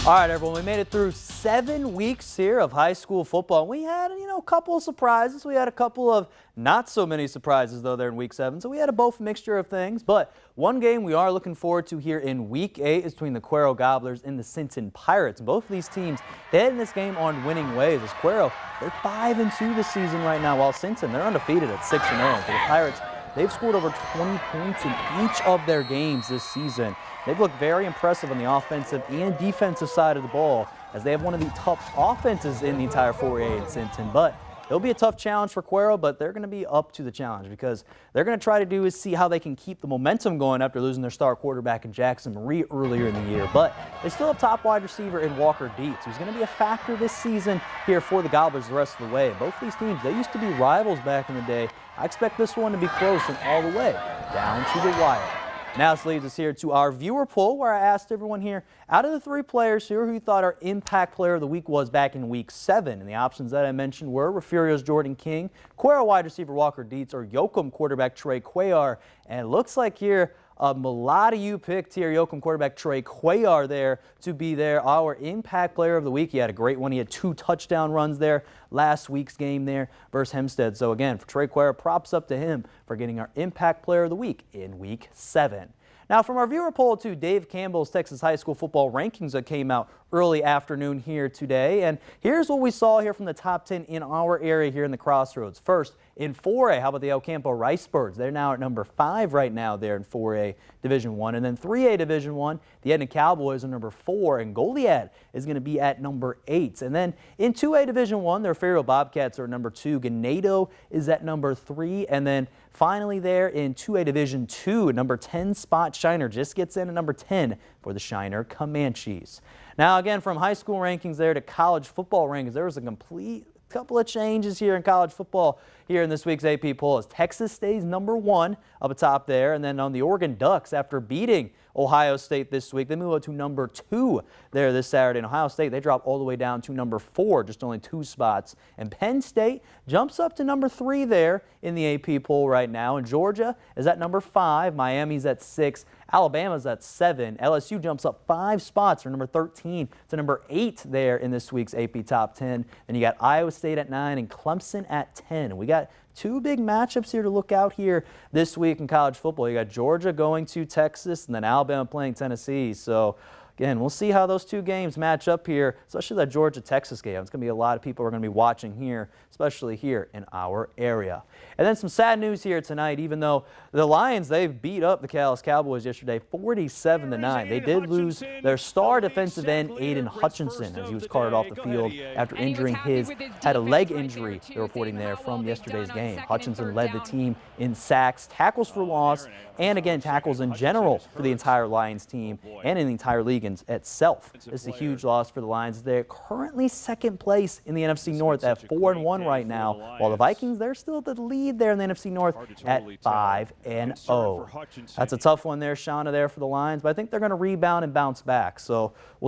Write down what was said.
All right, everyone, we made it through 7 weeks here of high school football. We had, a couple of surprises. We had a couple of not so many surprises, though, there in week 7. So we had a both mixture of things. But one game we are looking forward to here in week 8 is between the Cuero Gobblers and the Sinton Pirates. Both of these teams, they head in this game on winning ways. As Cuero, they're 5-2 this season right now, while Sinton, they're undefeated at 6-0. For the Pirates, they've scored over 20 points in each of their games this season. They've looked very impressive on the offensive and defensive side of the ball, as they have one of the tough offenses in the entire 4A in Sinton. But it'll be a tough challenge for Cuero, but they're going to be up to the challenge, because they're going to try to do is see how they can keep the momentum going after losing their star quarterback in Jackson Marie earlier in the year. But they still have top wide receiver in Walker Dietz, who's going to be a factor this season here for the Gobblers the rest of the way. Both these teams, they used to be rivals back in the day. I expect this one to be close and all the way down to the wire. Now this leads us here to our viewer poll, where I asked everyone here, out of the 3 players here, who you thought our impact player of the week was back in week 7. And the options that I mentioned were Refugio's Jordan King, Cuero wide receiver Walker Dietz, or Yoakum quarterback Trey Cuellar. And it looks like here a lot of you picked here Yoakum quarterback Trey Cuellar there to be our impact player of the week. He had a great one. He had 2 touchdown runs there last week's game there versus Hempstead. So again, for Trey Cuellar, props up to him for getting our impact player of the week in week 7. Now, from our viewer poll to Dave Campbell's Texas high school football rankings that came out early afternoon here today. And here's what we saw here from the top 10 in our area here in the Crossroads. First, in 4A, how about the El Campo Ricebirds? They're now at number 5 right now there in 4A Division 1. And then 3A Division 1, the Edna Cowboys are number 4, and Goliad is going to be at number 8. And then in 2A Division 1, their Fairfield Bobcats are number 2. Ganado is at number 3. And then finally there in 2A Division 2, number 10 spot Shiner just gets in at number 10 for the Shiner Comanches. Now again, from high school rankings there to college football rankings, there was a complete couple of changes here in college football here in this week's AP poll, as Texas stays number 1 up atop there. And then on the Oregon Ducks, after beating Ohio State this week, they move up to number 2 there this Saturday. And Ohio State, they drop all the way down to number 4, just only 2 spots. And Penn State jumps up to number 3 there in the AP poll right now. And Georgia is at number 5. Miami's at 6. Alabama's at 7. LSU jumps up 5 spots from number 13 to number 8 there in this week's AP Top 10. Then you got Iowa State at 9 and Clemson at 10. And we got 2 big matchups here to look out here this week in college football. You got Georgia going to Texas, and then Alabama playing Tennessee. So again, we'll see how those 2 games match up here, especially that Georgia-Texas game. It's going to be a lot of people who are going to be watching here, especially here in our area. And then some sad news here tonight, even though the Lions, they beat up the Dallas Cowboys yesterday 47-9. They did lose their star defensive end, Aiden Hutchinson, as he was carted off the field after injuring had a leg injury, they're reporting there, from yesterday's game. Hutchinson led the team in sacks, tackles for loss, and again, tackles in general for the entire Lions team and in the entire league itself. This is a huge loss for the Lions. They're currently 2nd place in the NFC North at 4-1 right now, while the Vikings, they're still at the lead there in the NFC North at 5-0. That's a tough one there, Shauna, there for the Lions, but I think they're going to rebound and bounce back. So we'll